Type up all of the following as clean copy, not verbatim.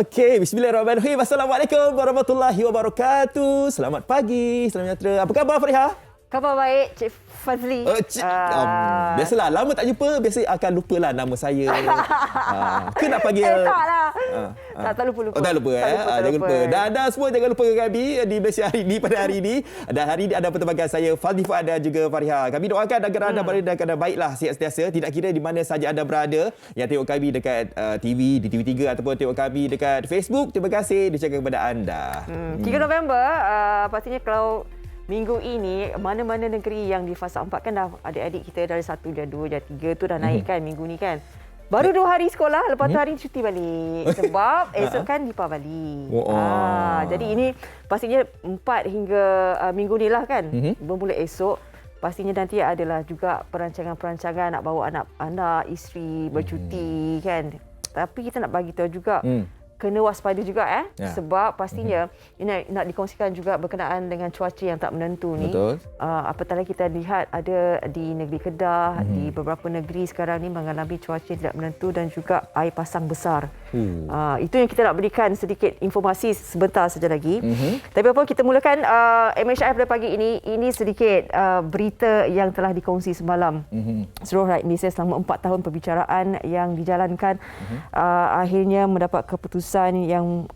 Okey, bismillahirrahmanirrahim. Assalamualaikum warahmatullahi wabarakatuh. Selamat pagi, selamat sejahtera. Apa khabar Fariha? Khabar baik, Cik Fazli. Biasalah, lama tak jumpa, biasa akan lupalah nama saya. Ke nak panggil? Taklah. Tak lupa. Oh, tak lupa. Jangan lupa. Dan semua jangan lupa kami di Malaysia hari ini, pada hari ini. Dan hari ini ada pertemuan saya, Fazli Fuad dan juga Fariha. Kami doakan agar anda berada dalam keadaan baiklah, sihat sentiasa. Tidak kira di mana saja anda berada. Yang tengok kami dekat TV, di TV3 ataupun tengok kami dekat Facebook. Terima kasih diucapkan kepada anda. 3 November, pastinya kalau minggu ini, mana-mana negeri yang di fasa 4 kan dah adik-adik kita dari 1 dan 2 dan 3 tu dah naik kan minggu ni kan. Baru 2 hari sekolah, lepas tu hari ni cuti balik. Sebab esok kan Deepavali. Jadi ini pastinya 4 hingga minggu ni lah kan. Bermula esok. Pastinya nanti adalah juga perancangan-perancangan nak bawa anak-anak, isteri bercuti kan. Tapi kita nak bagi tahu juga kena waspada juga sebab pastinya ini nak dikongsikan juga berkenaan dengan cuaca yang tak menentu ni. Betul. Apatah kita lihat ada di negeri Kedah, di beberapa negeri sekarang ni mengalami cuaca yang tidak menentu dan juga air pasang besar. Itu yang kita nak berikan sedikit informasi sebentar saja lagi. Tapi apa, kita mulakan MHI pada pagi ini sedikit berita yang telah dikongsi semalam. Seluruh rakyat Malaysia selama 4 tahun perbicaraan yang dijalankan akhirnya mendapat keputusan yang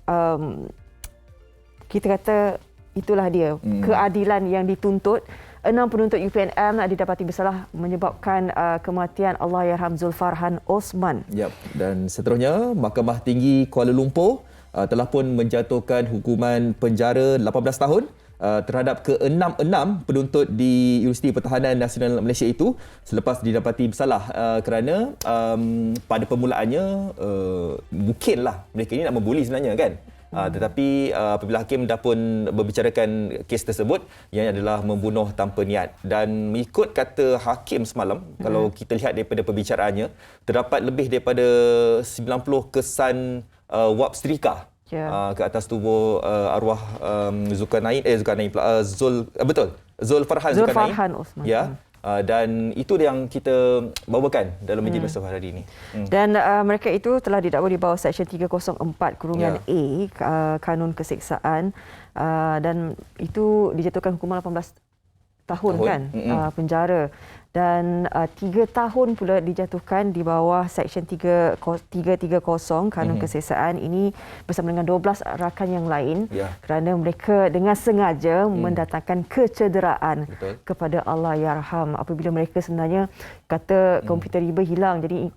kita kata itulah dia keadilan yang dituntut. 6 penuntut UPNM didapati bersalah menyebabkan kematian Allahyarham Zulfarhan Osman. Dan seterusnya Mahkamah Tinggi Kuala Lumpur telah pun menjatuhkan hukuman penjara 18 tahun terhadap ke-6 penuntut di Universiti Pertahanan Nasional Malaysia itu selepas didapati bersalah kerana pada permulaannya mungkinlah mereka ini nak membuli sebenarnya kan. Tetapi apabila hakim dah pun membicarakan kes tersebut, yang adalah membunuh tanpa niat. Dan mengikut kata hakim semalam, kalau kita lihat daripada pembicaraannya, terdapat lebih daripada 90 kesan wap setrika ke atas tubuh arwah Zulfarhan Osman. Dan itu yang kita bawakan dalam Majlis Bersama hari ini. Dan mereka itu telah didakwa di bawah Seksyen 304(A) Kanun Keseksaan, dan itu dijatuhkan hukuman 18 tahun kan penjara, dan 3 tahun pula dijatuhkan di bawah Seksyen 330 Kanun Keseksaan ini bersama dengan 12 rakan yang lain kerana mereka dengan sengaja mendatangkan kecederaan kepada Allahyarham apabila mereka sebenarnya kata komputer riba hilang. Jadi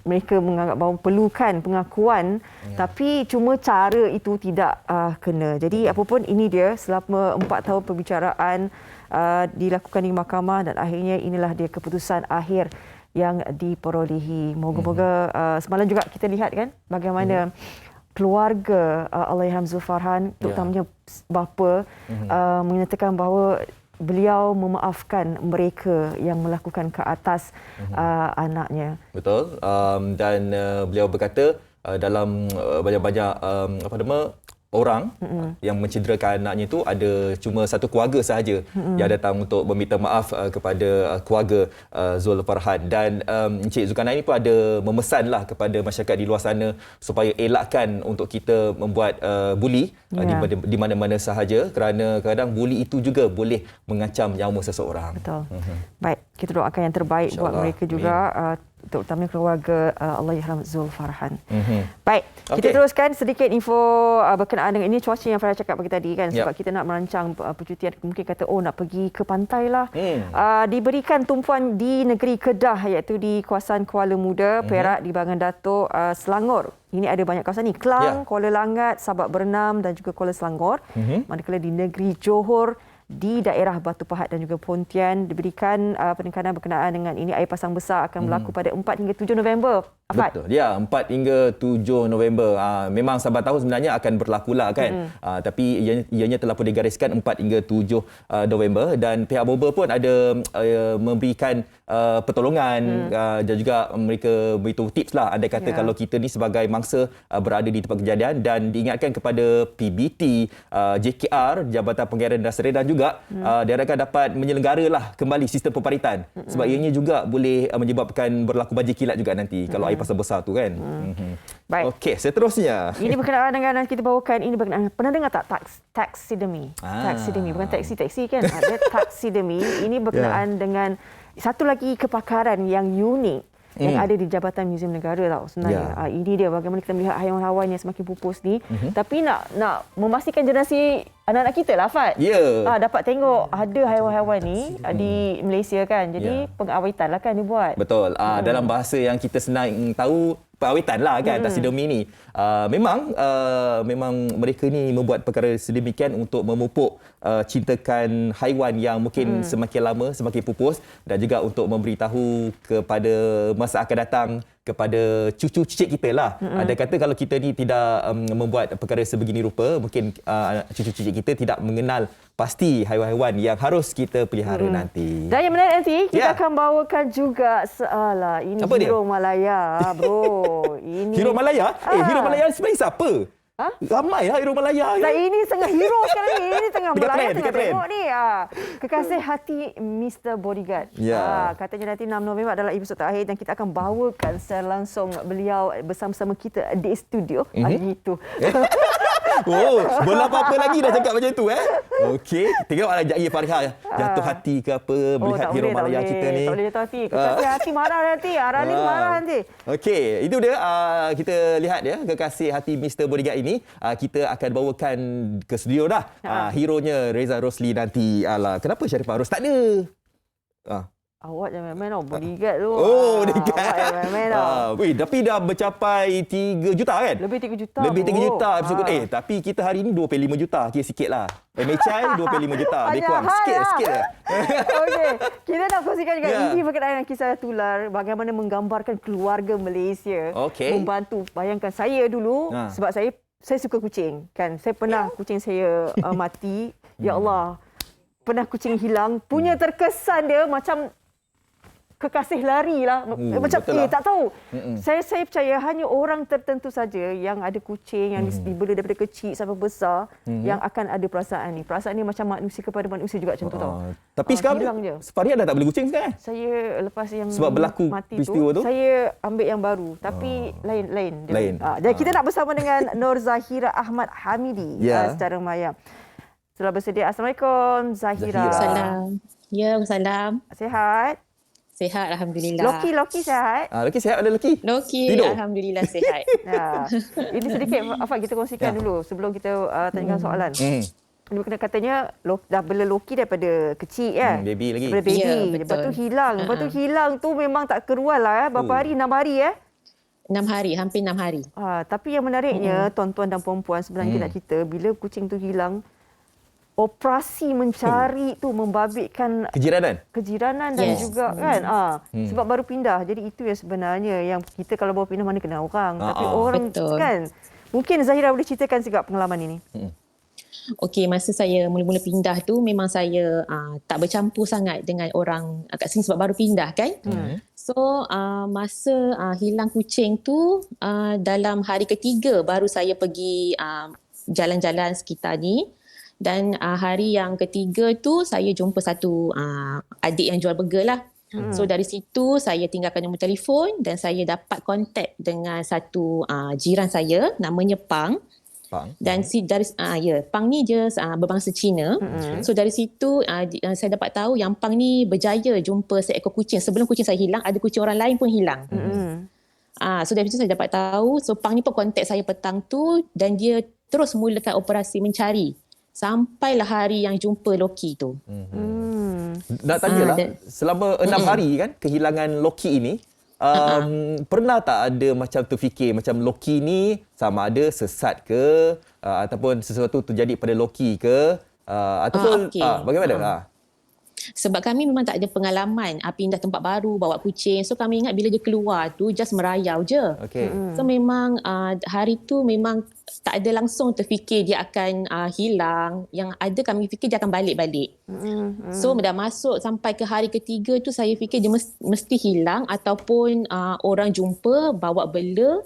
mereka menganggap bahawa perlukan pengakuan tapi cuma cara itu tidak kena. Jadi apapun ini dia selama 4 tahun perbicaraan dilakukan di mahkamah dan akhirnya inilah dia keputusan akhir yang diperolehi. Moga-moga semalam juga kita lihat kan bagaimana keluarga Allahyarham Zulfarhan, terutamanya bapa, menyatakan bahawa beliau memaafkan mereka yang melakukan ke atas anaknya. Betul. Dan beliau berkata dalam banyak-banyak orang yang mencederakan anaknya itu ada cuma satu keluarga sahaja yang datang untuk meminta maaf kepada keluarga Zulfarhan. Dan Encik Zulkarnain ini pun ada memesanlah kepada masyarakat di luar sana supaya elakkan untuk kita membuat buli di mana-mana sahaja kerana kadang buli itu juga boleh mengancam nyawa seseorang. Betul. Baik, kita doakan yang terbaik buat mereka juga, terutama keluarga Allahyarham Zulfarhan. Baik, kita teruskan sedikit info berkenaan dengan ini cuaca yang Farah cakap pagi tadi kan, sebab kita nak merancang percutian, mungkin kata nak pergi ke pantai lah. Diberikan tumpuan di negeri Kedah iaitu di kawasan Kuala Muda, Perak, di Bagan Datuk, Selangor. Ini ada banyak kawasan ni, Klang, Kuala Langat, Sabak Bernam dan juga Kuala Selangor. Manakala di negeri Johor, di daerah Batu Pahat dan juga Pontian diberikan penekanan berkenaan dengan ini. Air pasang besar akan berlaku pada 4 hingga 7 November. Betul. 4 hingga 7 November. Memang sabar tahun sebenarnya akan berlakulah kan. Tapi ianya telah pun digariskan 4 hingga 7 November, dan pihak Moba pun ada memberikan pertolongan dan juga mereka beritahu tips lah andai kata kalau kita ni sebagai mangsa berada di tempat kejadian, dan diingatkan kepada PBT, JKR, Jabatan Pengayaran Dasar dan juga juga diharapkan dapat menyelenggaralah kembali sistem pemparitan. Sebab ianya juga boleh menyebabkan berlaku banjir kilat juga nanti kalau air pasang besar tu kan. Baik. Okey, seterusnya. Ini berkenaan dengan kita bawakan, ini berkenaan, pernah dengar tak taxidermy? Taxidermy, bukan taksi kan? Ada taxidermy. Ini berkenaan dengan satu lagi kepakaran yang unik yang ada di Jabatan Muzium Negara tau sebenarnya. Ini dia bagaimana kita melihat haiwan-haiwan yang semakin pupus ni. Tapi nak memastikan generasi anak-anak kita lah Fad. Dapat tengok ada haiwan-haiwan ni di Malaysia kan. Jadi pengawitan lah kan dibuat. Betul. Dalam bahasa yang kita senang tahu, pengawitan lah kan taxidermy ni. Memang mereka ni membuat perkara sedemikian untuk memupuk cintakan haiwan yang mungkin semakin lama semakin pupus, dan juga untuk memberitahu kepada masa akan datang kepada cucu cicit kita lah. Ada kata kalau kita ni tidak membuat perkara sebegini rupa, mungkin cucu cicit kita tidak mengenal pasti haiwan-haiwan yang harus kita pelihara nanti. Dan yang menarik nanti kita akan bawakan juga ini apa Hero dia? Malaya, bro. Ini Hero Malaya? Hero Malaya sebenarnya siapa? Ramai lah Hero Malaya. Dan ini tengah hero sekarang ni. Ini tengah Dekat Malaya trend, tengah dekat tengok ni. Kekasih hati Mr. Bodyguard. Katanya nanti 6 November adalah episod terakhir dan kita akan bawakan secara langsung beliau bersama-sama kita di studio. Gitu. Bola apa-apa lagi dah cakap macam tu Okey, tengoklah Jaya Fariha jatuh hati ke apa melihat Hero Malaya kita ni. Tak boleh jatuh hati. Kekasih hati marah nanti. Rani marah nanti. Okey, itu dia kita lihat ya kekasih hati Mr. Bodyguard ini. Kita akan bawakan ke studio dah. Hero-nya Reza Rosli nanti. Kenapa Sharifah Ros tak ada? Awak jangan main tau, bodyguard tu. Bodyguard. Awak jangan main tau. Tapi dah mencapai 3 juta kan? Lebih 3 juta. Lebih 3 juta episod tapi kita hari ni 2.5 juta. Kira sikit lah. MHI 2.5 juta. Lebih kurang. Sikit lah. Okey. Kita nak kongsikan juga ini berkenaan dengan kisah tular. Bagaimana menggambarkan keluarga Malaysia. Membantu. Bayangkan saya dulu, sebab saya suka kucing. Kan? Saya pernah kucing saya mati. Ya Allah. Pernah kucing hilang. Punya terkesan dia macam kekasih lari lah. Macam tak tahu. Saya percaya hanya orang tertentu saja yang ada kucing yang dibela daripada kecil sampai besar yang akan ada perasaan ni. Perasaan ni macam manusia kepada manusia juga macam tu tau. Tapi sekarang Faria dah tak beli kucing sekarang? Saya lepas yang sebab berlaku mati peristiwa tu, saya ambil yang baru tapi lain. Jadi kita nak bersama dengan Nur Zahira Ahmad Hamidi secara maya. Telah bersedia. Assalamualaikum Zahira. Salam. Ya, salam. Sihat? Sihat, Alhamdulillah. Loki sihat? Loki sihat ada Loki? Loki, Alhamdulillah sihat. Ini sedikit Afak kita kongsikan dulu sebelum kita tanyakan soalan. Ini kena katanya dah bela Loki daripada kecil baby lagi. Daripada baby. Ya, Lepas tu hilang. Lepas tu hilang tu memang tak kerual lah. Berapa hari? 6 hari 6 hari, hampir 6 hari. Tapi yang menariknya tuan-tuan dan puan-puan sebenarnya nak cerita bila kucing tu hilang, operasi mencari tu membabitkan kejiranan dan juga kan sebab baru pindah. Jadi itu yang sebenarnya yang kita kalau baru pindah mana kenal orang, tapi orang betul. Kan mungkin Zahira boleh ceritakan juga pengalaman ini. Okey, masa saya mula-mula pindah tu memang saya tak bercampur sangat dengan orang kat sini sebab baru pindah kan. So masa hilang kucing tu dalam hari ketiga baru saya pergi jalan-jalan sekitar ni. Dan hari yang ketiga tu saya jumpa satu adik yang jual burger lah. So dari situ saya tinggalkan nombor telefon dan saya dapat kontak dengan satu jiran saya namanya Pang. Dan Pang ni dia berbangsa Cina. So dari situ saya dapat tahu yang Pang ni berjaya jumpa seekor kucing. Sebelum kucing saya hilang, ada kucing orang lain pun hilang. So dari situ saya dapat tahu. So Pang ni pun kontak saya petang tu dan dia terus mulakan operasi mencari. Sampailah hari yang jumpa Loki tu. Nak tanyalah, selama 6 hari kan kehilangan Loki ini, pernah tak ada macam terfikir macam Loki ni sama ada sesat ke ataupun sesuatu terjadi pada Loki ke ataupun bagaimana? Sebab kami memang tak ada pengalaman pindah tempat baru, bawa kucing. So kami ingat bila dia keluar tu just merayau je. So memang hari tu memang tak ada langsung terfikir dia akan hilang. Yang ada kami fikir dia akan balik-balik. So dah masuk sampai ke hari ketiga tu saya fikir dia mesti hilang ataupun orang jumpa bawa bela.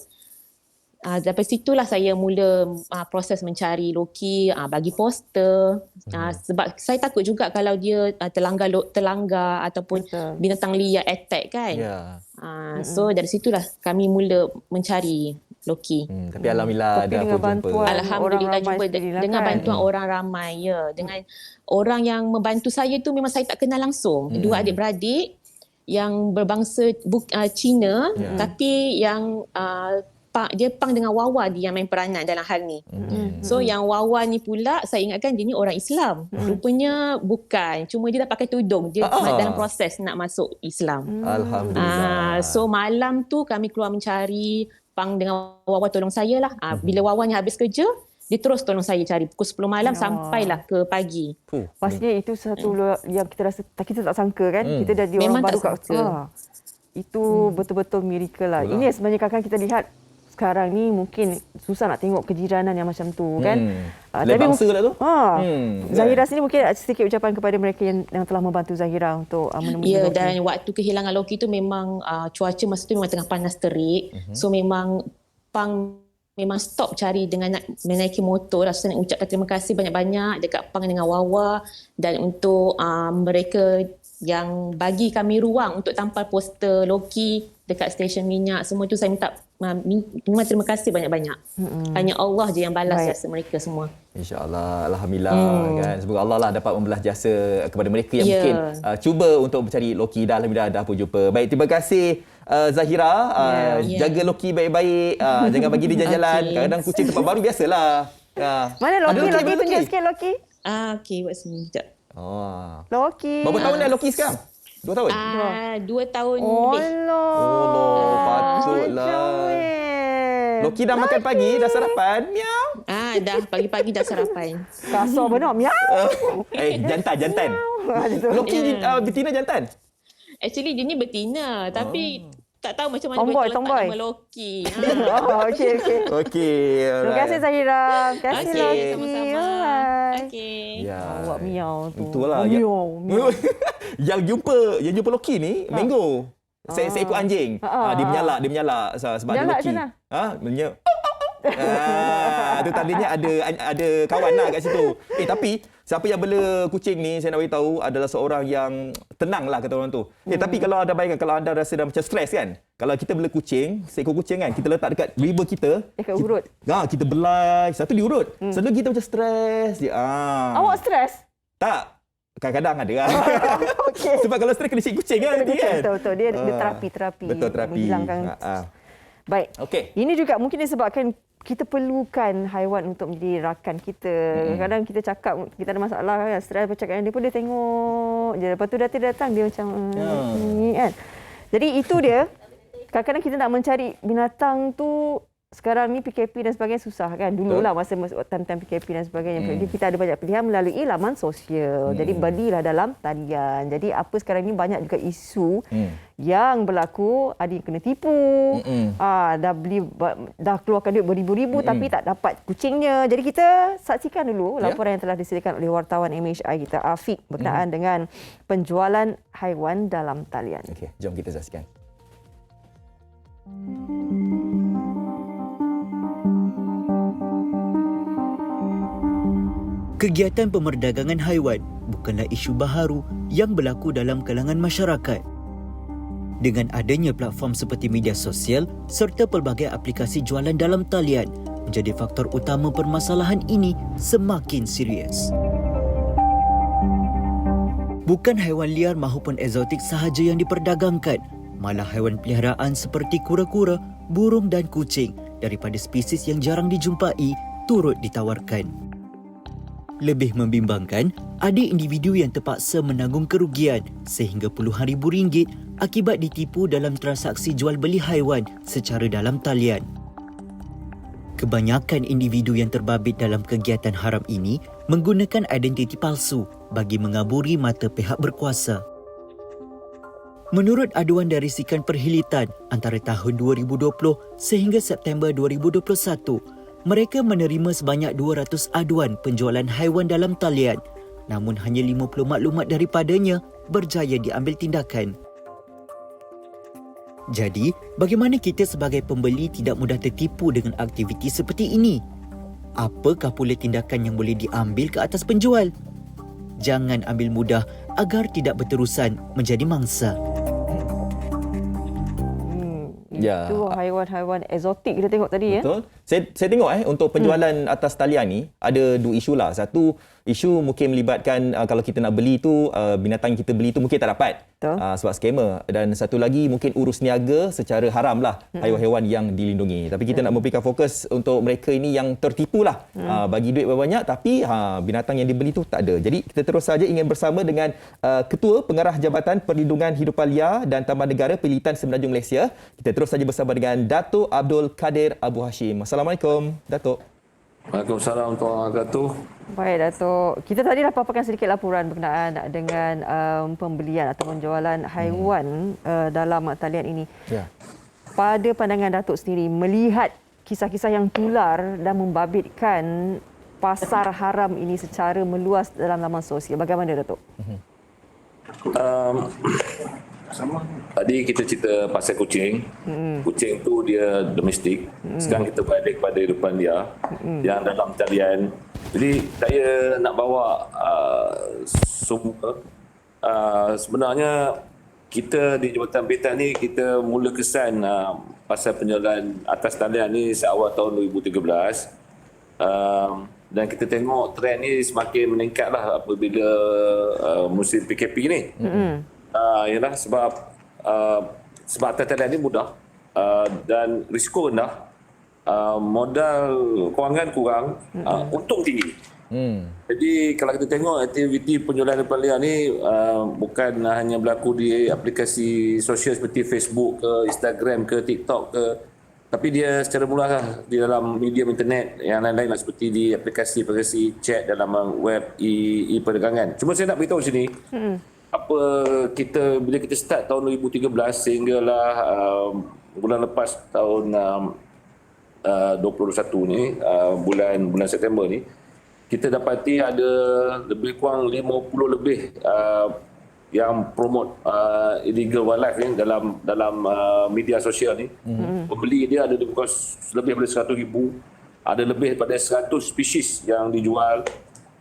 Daripada situlah saya mula proses mencari loki, bagi poster. Sebab saya takut juga kalau dia terlanggar ataupun binatang liar attack kan. So dari situlah kami mula mencari loki. Tapi alhamdulillah ada pun jumpa. Alhamdulillah jumpa dengan bantuan orang ramai. Dengan orang yang membantu saya tu memang saya tak kenal langsung. Dua adik-beradik yang berbangsa Cina, tapi yang Jepang dengan Wawa dia yang main peranan dalam hal ni. So yang Wawa ni pula saya ingatkan dia ni orang Islam. Rupanya bukan. Cuma dia dah pakai tudung. Dia dalam proses nak masuk Islam. Alhamdulillah. So malam tu kami keluar mencari. Pang dengan Wawa tolong saya lah. Bila Wawa ni habis kerja, dia terus tolong saya cari pukul 10 malam sampailah ke pagi. Pastinya itu satu yang kita rasa kita tak sangka kan. Kita dah jadi Memang orang baru tak sangka. Itu betul-betul miracle lah. Ini sebenarnya kadang-kadang kita lihat sekarang ni mungkin susah nak tengok kejiranan yang macam tu kan. Tapi bangsa lah tu. Zahira sini mungkin sedikit ucapan kepada mereka yang telah membantu Zahira untuk menemukan Ya, Loki. dan waktu kehilangan Loki tu memang cuaca masa tu memang tengah panas terik. So memang Pang memang stop cari dengan nak menaiki motor lah. So nak ucapkan terima kasih banyak-banyak dekat Pang dengan Wawa dan untuk mereka yang bagi kami ruang untuk tampal poster Loki dekat stesen minyak. Semua tu saya minta memang terima kasih banyak-banyak. Hanya Allah je yang balas jasa mereka semua. InsyaAllah. Alhamdulillah kan. Semoga Allah lah dapat membelas jasa kepada mereka yang mungkin cuba untuk mencari Loki. Dah alhamdulillah dah pun jumpa. Baik, terima kasih Zahira. Jaga Loki baik-baik. Jangan bagi dia jalan-jalan. Kadang-kadang kucing tempat baru biasalah. Mana Loki? Loki tunjuk sikit Loki. Okey, buat sini sekejap. Loki. Berapa tahun dah Loki sekarang? 2 tahun? 2 tahun lebih. Allah, patutlah. Loki dah makan pagi, dah sarapan. Miau. Dah pagi-pagi dah sarapan. Kasar benar. Miau. Jantan. Loki betina jantan? Actually dia ni betina tapi tak tahu macam mana Tomboy. letak nama Loki. Okey. Terima kasih Zahira. Terima kasih Loki. Sama-sama. Bye. Okey. Awak miau tu. Itulah. Yang jumpa Loki ni Mango. Seekor anjing. Dia menyalak sebab dia Loki. Menyalak. Itu tadinya ada kawan lah kat situ. Tapi siapa yang bela kucing ni saya nak beritahu adalah seorang yang tenang lah kata orang tu. Tapi kalau anda bayangkan kalau anda rasa dah macam stres kan. Kalau kita bela kucing, seekor kucing kan, kita letak dekat liver kita. Dekat urut. Kita belai, satu di urut. Satu kita macam stres je. Awak stres? Tak. Kadang-kadang ada lah. Sebab kalau stres kena cik kucing kan. Betul. Dia terapi. Betul, terapi. Menghilangkan. Baik. Ini juga mungkin disebabkan kita perlukan haiwan untuk menjadi rakan kita. Kadang kita cakap kita ada masalah kan, stres bercakap dengan dia pun dia tengok je. Lepas tu datang dia macam ni kan. Jadi itu dia. Kadang-kadang kita nak mencari binatang tu sekarang ni PKP dan sebagainya susah kan. Dululah masa time-time PKP dan sebagainya. Jadi kita ada banyak pilihan melalui laman sosial. Jadi belilah dalam talian. Jadi apa sekarang ni banyak juga isu yang berlaku, ada yang kena tipu. Dah keluarkan duit beribu-ribu tapi tak dapat kucingnya. Jadi kita saksikan dulu laporan yang telah disediakan oleh wartawan MHI kita Afiq berkenaan dengan penjualan haiwan dalam talian. Okey, jom kita saksikan. Kegiatan pemerdagangan haiwan bukanlah isu baharu yang berlaku dalam kalangan masyarakat. Dengan adanya platform seperti media sosial serta pelbagai aplikasi jualan dalam talian menjadi faktor utama permasalahan ini semakin serius. Bukan haiwan liar maupun eksotik sahaja yang diperdagangkan, malah haiwan peliharaan seperti kura-kura, burung dan kucing daripada spesies yang jarang dijumpai turut ditawarkan. Lebih membimbangkan, ada individu yang terpaksa menanggung kerugian sehingga puluhan ribu ringgit akibat ditipu dalam transaksi jual beli haiwan secara dalam talian. Kebanyakan individu yang terbabit dalam kegiatan haram ini menggunakan identiti palsu bagi mengaburi mata pihak berkuasa. Menurut aduan dari Sikan Perhilitan antara tahun 2020 sehingga September 2021, mereka menerima sebanyak 200 aduan penjualan haiwan dalam talian, namun hanya 50 maklumat daripadanya berjaya diambil tindakan. Jadi, bagaimana kita sebagai pembeli tidak mudah tertipu dengan aktiviti seperti ini? Apakah pula tindakan yang boleh diambil ke atas penjual? Jangan ambil mudah agar tidak berterusan menjadi mangsa. Ya. Itu haiwan-haiwan eksotik kita tengok tadi. Betul. Saya tengok untuk penjualan atas talian ni ada dua isu lah. Satu isu mungkin melibatkan kalau kita nak beli tu binatang yang kita beli tu mungkin tak dapat sebab scammer, dan satu lagi mungkin urus niaga secara haram lah haiwan-haiwan yang dilindungi. Tapi kita nak memberikan fokus untuk mereka ini yang tertipu lah, bagi duit banyak tapi binatang yang dibeli tu tak ada. Jadi kita terus saja ingin bersama dengan Ketua Pengarah Jabatan Perlindungan Hidupan Liar dan Taman Negara Pilitan Semenanjung Malaysia. Kita terus saja bersama dengan Datuk Abdul Kadir Abu Hashim. Assalamualaikum, Datuk. Waalaikumsalam warahmatullahi wabarakatuh. Baik, Datuk. Kita tadi dah paparkan sedikit laporan berkenaan dengan pembelian atau penjualan haiwan dalam talian ini. Ya. Pada pandangan Datuk sendiri, melihat kisah-kisah yang tular dan membabitkan pasar haram ini secara meluas dalam laman sosial, bagaimana, Datuk? Tadi kita cerita pasal kucing. Kucing tu dia domestik. Sekarang kita balik pada hidupan dia yang dalam talian. Jadi saya nak bawa semua. Sebenarnya kita di Jabatan Pilitan ni kita mula kesan pasal penjualan atas talian ni seawal tahun 2013. Dan kita tengok trend ni semakin meningkatlah apabila musim PKP ni. Ialah sebab atas talian ni mudah dan risiko rendah, modal kewangan kurang, untung tinggi. Jadi kalau kita tengok aktiviti penjualan haiwan liar ni bukan hanya berlaku di aplikasi sosial seperti Facebook ke, Instagram ke, TikTok ke, tapi dia secara mula di dalam medium internet yang lain-lain lah, seperti di aplikasi chat dalam web e-perdagangan. Cuma saya nak beritahu sini, bila kita start tahun 2013 sehinggalah bulan lepas tahun 2021 ni, bulan September ni, kita dapati ada lebih kurang 50 lebih yang promote illegal wildlife ni dalam media sosial ni. Pembeli dia ada lebih daripada 100,000, ada lebih daripada 100 spesies yang dijual.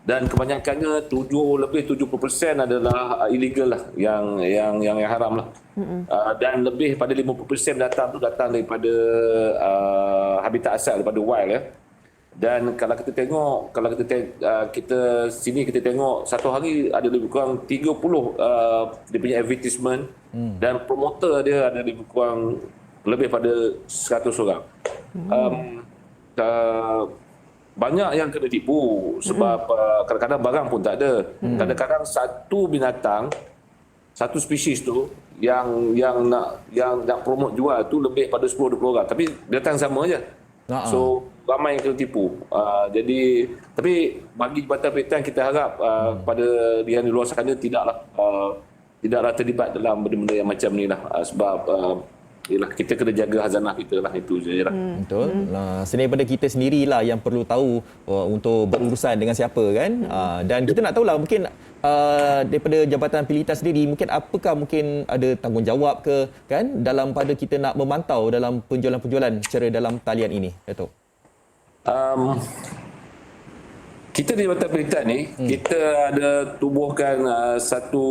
Dan kebanyakannya 70% adalah illegal lah, yang haram lah. Dan lebih pada 50% datang daripada habitat asal, daripada wild ya. Dan kalau kita tengok, kita sini kita tengok satu hari ada lebih kurang 30 dia punya advertisement, dan promoter dia ada lebih kurang lebih pada 100 orang. Banyak yang kena tipu sebab kadang-kadang barang pun tak ada. Kadang-kadang satu binatang, satu spesies tu yang nak promote jual tu lebih pada 10-20 orang, tapi binatang sama aja. So ramai yang kena tipu. Jadi tapi bagi Jabatan Pilitan kita harap pada yang di luar sana tidaklah terlibat dalam benda-benda yang macam ni lah, sebab yalah, kita kena jaga khazanah kita lah, itu je lah. Betul. Selain daripada kita sendirilah yang perlu tahu untuk berurusan dengan siapa kan. Dan kita nak tahulah mungkin daripada Jabatan Pilitan sendiri mungkin apakah mungkin ada tanggungjawab ke kan dalam pada kita nak memantau dalam penjualan-penjualan secara dalam talian ini, Datuk? Kita di Jabatan Pilitan ni, kita ada tubuhkan satu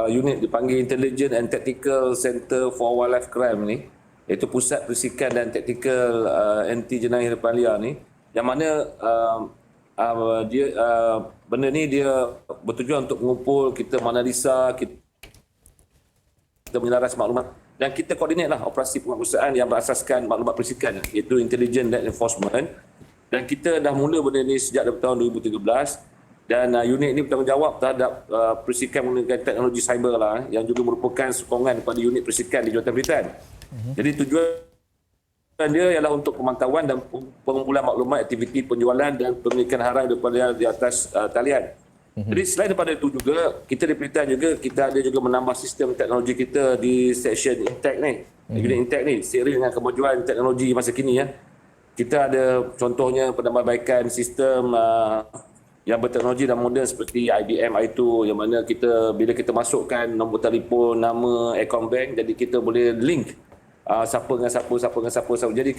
unit dipanggil Intelligence and Tactical Center for Wildlife Crime ni, iaitu Pusat Persikan dan Taktikal Anti Jenayah Haiwan Liar ni, yang mana benda ni dia bertujuan untuk mengumpul, kita menganalisa, kita menyelaras maklumat, dan kita koordinatlah operasi penguasaan yang berasaskan maklumat persikan, iaitu Intelligence dan Enforcement. Dan kita dah mula benda ni sejak tahun 2013, dan unit ini bertanggungjawab terhadap persikan menggunakan teknologi cyber lah, yang juga merupakan sokongan kepada unit persikan di Jabatan Pilitan. Jadi tujuan dia ialah untuk pemantauan dan pengumpulan maklumat aktiviti penjualan dan pemilikan haram di atas talian. Jadi selain daripada itu juga, kita di Pilitan juga kita ada juga menambah sistem teknologi kita di section Intek ni. Unit Intek ni seiring dengan kemajuan teknologi masa kini ya. Kita ada contohnya penambahbaikan sistem yang berteknologi dan moden seperti IBM i2, yang mana bila kita masukkan nombor telefon, nama, akaun bank, jadi kita boleh link siapa dengan siapa. Jadi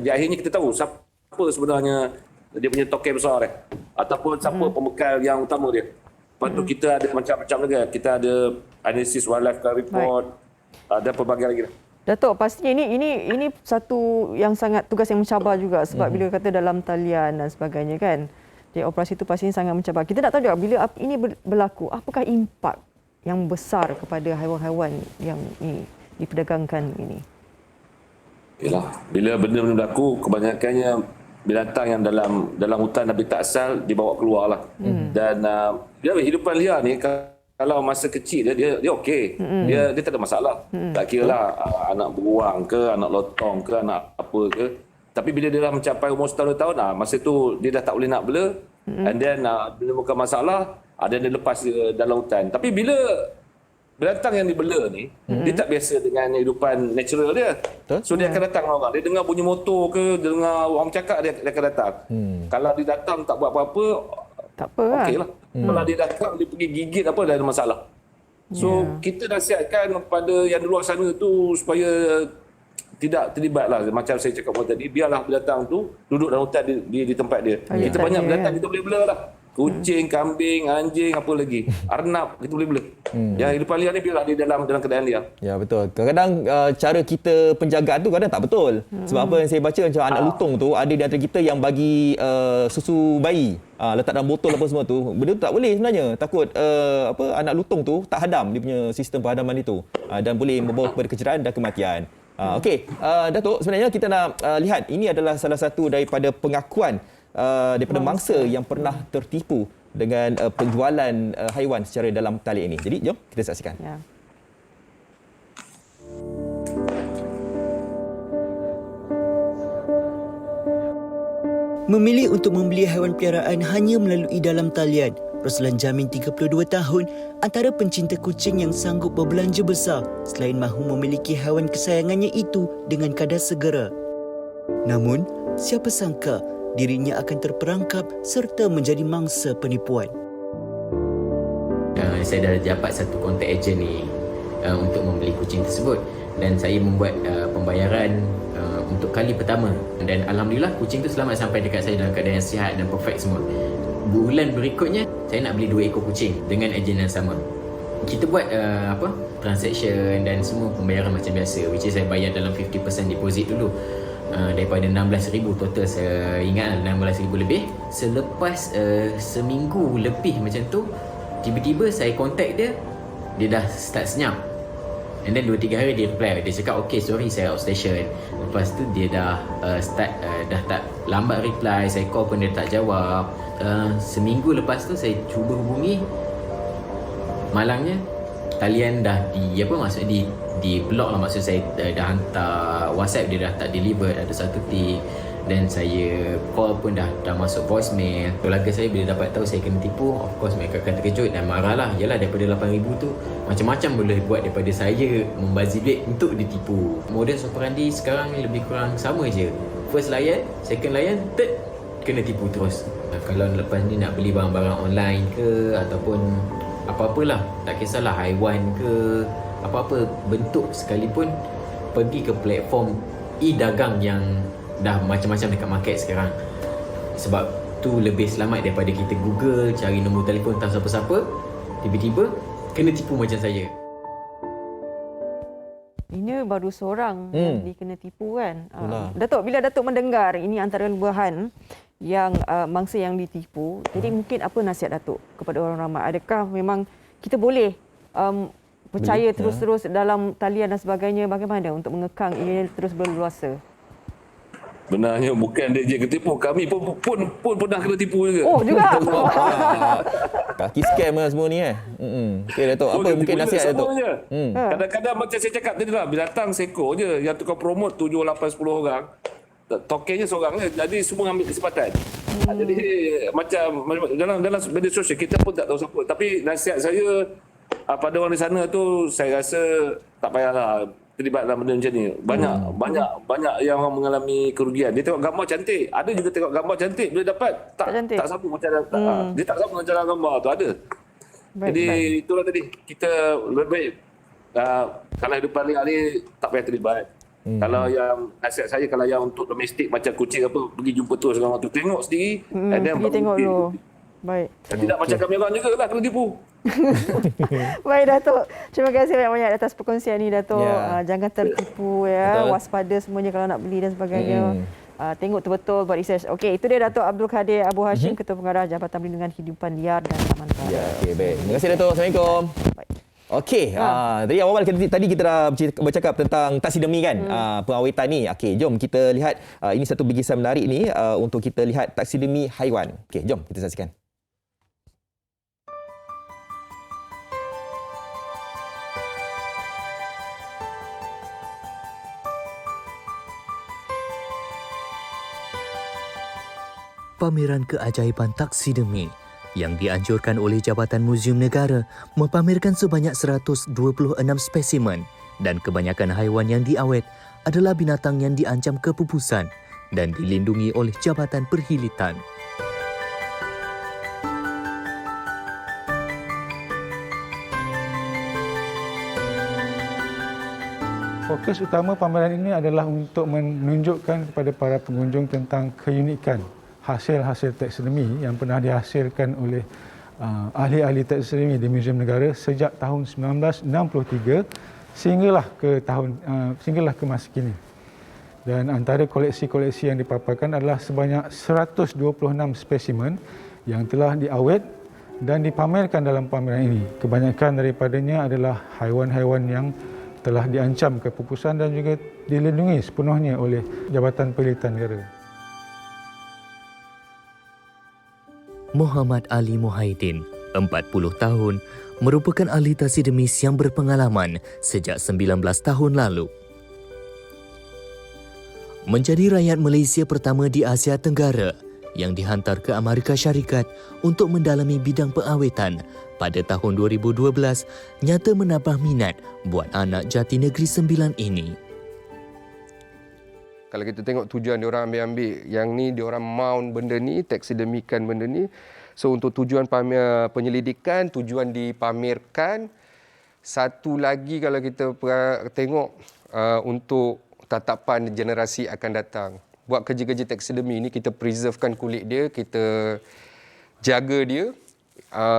di akhirnya kita tahu siapa sebenarnya dia punya token besar dia. Ataupun siapa pembekal yang utama dia. Lepas tu kita ada macam-macam lagi. Kita ada analisis wildlife crime report. Ada pelbagai lagi dah. Datuk, pastinya ini satu yang sangat tugas yang mencabar juga sebab bila kata dalam talian dan sebagainya kan. Jadi operasi itu pastinya sangat mencabar. Kita nak tahu juga bila ini berlaku, apakah impak yang besar kepada haiwan-haiwan yang diperdagangkan ini? Yalah, bila benda-benda berlaku, kebanyakannya binatang yang dalam hutan habitat asal dibawa keluar lah. Dan hidupan liar ni kalau masa kecil dia okey. Dia tak ada masalah. Tak kira lah anak beruang ke, anak lotong ke, anak apa ke. Tapi bila dia dah mencapai umur setahun 2 tahun, masa tu dia dah tak boleh nak bela. And then menemukan masalah, ada yang dia lepas dalam hutan. Tapi bila binatang yang dibela ni, dia tak biasa dengan kehidupan natural dia. So dia akan datang orang. Dia dengar bunyi motor ke, dia dengar orang bercakap, dia akan datang. Kalau dia datang tak buat apa-apa, tak apa okey lah. Kalau dia datang, dia pergi gigit apa, dah ada masalah. So kita nasihatkan kepada yang di luar sana tu supaya tidak terlibat lah. Macam saya cakap tadi, biarlah binatang tu duduk dalam hutan di tempat dia. Kita banyak binatang kita boleh bela lah. Kucing, kambing, anjing, apa lagi. Arnab, kita boleh bela. Yang hidupan liar ni biarlah dia dalam keadaan liar. Ya, betul. Kadang-kadang cara kita penjagaan tu kadang tak betul. Sebab apa yang saya baca macam anak lutung tu, ada di antara kita yang bagi susu bayi. Letak dalam botol apa semua tu. Benda tu tak boleh sebenarnya. Takut anak lutung tu tak hadam dia punya sistem penghadaman itu. Dan boleh membawa kepada kecederaan dan kematian. Okey, Datuk, sebenarnya kita nak lihat ini adalah salah satu daripada pengakuan daripada mangsa yang pernah tertipu dengan penjualan haiwan secara dalam talian ini. Jadi jom kita saksikan. Ya. Memilih untuk membeli haiwan peliharaan hanya melalui dalam talian, Roslan Jamin 32 tahun antara pencinta kucing yang sanggup berbelanja besar selain mahu memiliki haiwan kesayangannya itu dengan kadar segera. Namun, siapa sangka dirinya akan terperangkap serta menjadi mangsa penipuan. Saya dah dapat satu kontak ejen ni untuk membeli kucing tersebut dan saya membuat pembayaran untuk kali pertama dan alhamdulillah kucing tu selamat sampai dekat saya dalam keadaan yang sihat dan perfect semua. Bulan berikutnya saya nak beli 2 ekor kucing dengan ejen yang sama. Kita buat transaction dan semua pembayaran macam biasa, which is saya bayar dalam 50% deposit dulu. Daripada 16,000 total, saya ingat 16,000 lebih. Selepas seminggu lebih macam tu, tiba-tiba saya contact dia dah start senyap. And then 2-3 hari dia reply, dia cakap okay sorry saya outstation. Lepas tu dia dah start dah tak lambat reply, saya call pun dia tak jawab. Seminggu lepas tu saya cuba hubungi, malangnya talian dah di block lah, maksud saya dah hantar WhatsApp dia dah tak deliver, ada satu tick. Dan saya call pun dah masuk voicemail. Keluarga saya bila dapat tahu saya kena tipu, of course mereka akan terkejut dan marah lah. Yalah, daripada 8,000 tu macam-macam boleh buat daripada saya membazir duit untuk ditipu. Modus operandi sekarang ni lebih kurang sama je. First layan, second layan, third kena tipu terus. Kalau lepas ni nak beli barang-barang online ke ataupun apa-apalah, tak kisahlah haiwan ke apa-apa bentuk sekalipun, pergi ke platform e-dagang yang dah macam-macam dekat market sekarang. Sebab tu lebih selamat daripada kita Google cari nombor telefon tak siapa-siapa, tiba-tiba kena tipu macam saya. Ini baru seorang yang dikena tipu kan. Datuk, bila Datuk mendengar ini antara luahan yang mangsa yang ditipu, jadi mungkin apa nasihat Datuk kepada orang ramai? Adakah memang kita boleh percaya terus-terus dalam talian dan sebagainya? Bagaimana untuk mengekang ia terus berluasa? Benarnya bukan dia je ketipu, kami pun pernah kena tipu juga. Oh, juga. Kaki scam lah semua ni Okey Datuk, apa mungkin nasihat Datuk? Kadang-kadang macam saya cakap tadi lah, binatang seekor je, yang tukar promote 7, 8, 10 orang. Tokennya seorang je, jadi semua ambil kesempatan. Jadi macam dalam media sosial kita pun tak tahu siapa. Tapi nasihat saya pada orang di sana tu, saya rasa tak payahlah terlibat dalam benda macam ni. Banyak yang orang mengalami kerugian. Dia tengok gambar cantik, ada juga tengok gambar cantik, bila dapat tak sambung macam dia tak sambung dengan gambar tu ada. Jadi itulah tadi, kita lebih baik kalau hidupan liar ni tak payah terlibat. Kalau yang nasihat saya, kalau yang untuk domestik macam kucing apa, pergi jumpa terus orang tu, tengok sendiri. And then Pergi baru tengok bukti. dulu. Baik. Dan tidak macam kami orang juga lah kena tipu. Baik Datuk. Terima kasih banyak-banyak atas perkongsian ni Datuk. Ya. Jangan tertipu ya. Betul. Waspada semuanya kalau nak beli dan sebagainya. Tengok betul-betul buat research. Okey, itu dia Datuk Abdul Kadir Abu Hashim, Ketua Pengarah Jabatan Perlindungan Hidupan Liar dan Taman Negara. Ya, okey, baik. Terima kasih Datuk. Assalamualaikum. Baik. Okey, dari awal tadi kita dah bercakap tentang taksidemi kan, pengawetan ni. Okey, jom kita lihat ini satu bikisan menarik ni untuk kita lihat taksidemi haiwan. Okey, jom kita saksikan. Pameran keajaiban taksidemi yang dianjurkan oleh Jabatan Muzium Negara mempamerkan sebanyak 126 spesimen dan kebanyakan haiwan yang diawet adalah binatang yang diancam kepupusan dan dilindungi oleh Jabatan Perhilitan. Fokus utama pameran ini adalah untuk menunjukkan kepada para pengunjung tentang keunikan hasil-hasil taksidemi yang pernah dihasilkan oleh ahli-ahli taksidemi di Muzium Negara sejak tahun 1963 sehinggalah ke masa kini. Dan antara koleksi-koleksi yang dipaparkan adalah sebanyak 126 spesimen yang telah diawet dan dipamerkan dalam pameran ini. Kebanyakan daripadanya adalah haiwan-haiwan yang telah diancam kepupusan dan juga dilindungi sepenuhnya oleh Jabatan Perhilitan Negara. Muhammad Ali Muhaidin, 40 tahun, merupakan ahli taksidemis yang berpengalaman sejak 19 tahun lalu. Menjadi rakyat Malaysia pertama di Asia Tenggara yang dihantar ke Amerika Syarikat untuk mendalami bidang pengawetan pada tahun 2012, nyata menambah minat buat anak Jati Negeri Sembilan ini. Kalau kita tengok tujuan diorang ambil yang ni, diorang mount benda ni, taksidemikan benda ni. So untuk tujuan penyelidikan, tujuan dipamerkan. Satu lagi kalau kita tengok untuk tatapan generasi akan datang. Buat kerja-kerja taksidemi ni, kita preservekan kulit dia, kita jaga dia.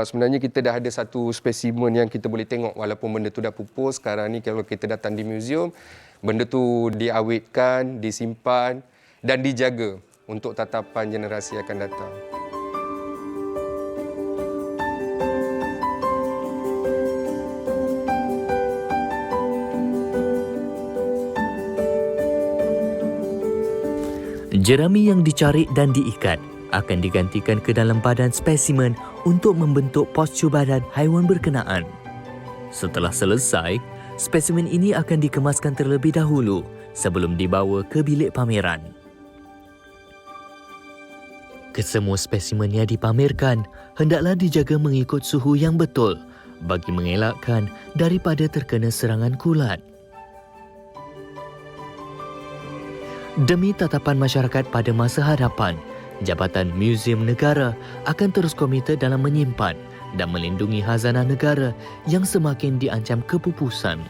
Sebenarnya kita dah ada satu spesimen yang kita boleh tengok walaupun benda tu dah pupus. Sekarang ni kalau kita datang di muzium, benda tu diawetkan, disimpan dan dijaga untuk tatapan generasi akan datang. Jerami yang dicarik dan diikat akan digantikan ke dalam badan spesimen untuk membentuk postur badan haiwan berkenaan. Setelah selesai, spesimen ini akan dikemaskan terlebih dahulu sebelum dibawa ke bilik pameran. Kesemua spesimen yang dipamerkan hendaklah dijaga mengikut suhu yang betul bagi mengelakkan daripada terkena serangan kulat. Demi tatapan masyarakat pada masa hadapan, Jabatan Muzium Negara akan terus komited dalam menyimpan dan melindungi khazanah negara yang semakin diancam kepupusan.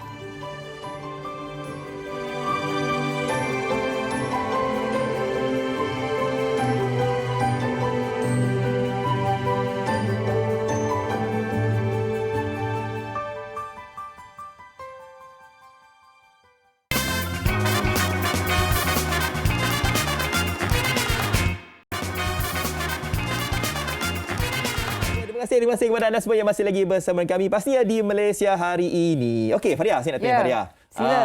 Terima kasih kepada anda semua yang masih lagi bersama kami pastinya di Malaysia hari ini. Okey, Faria, saya nak tanya Faria. Sila.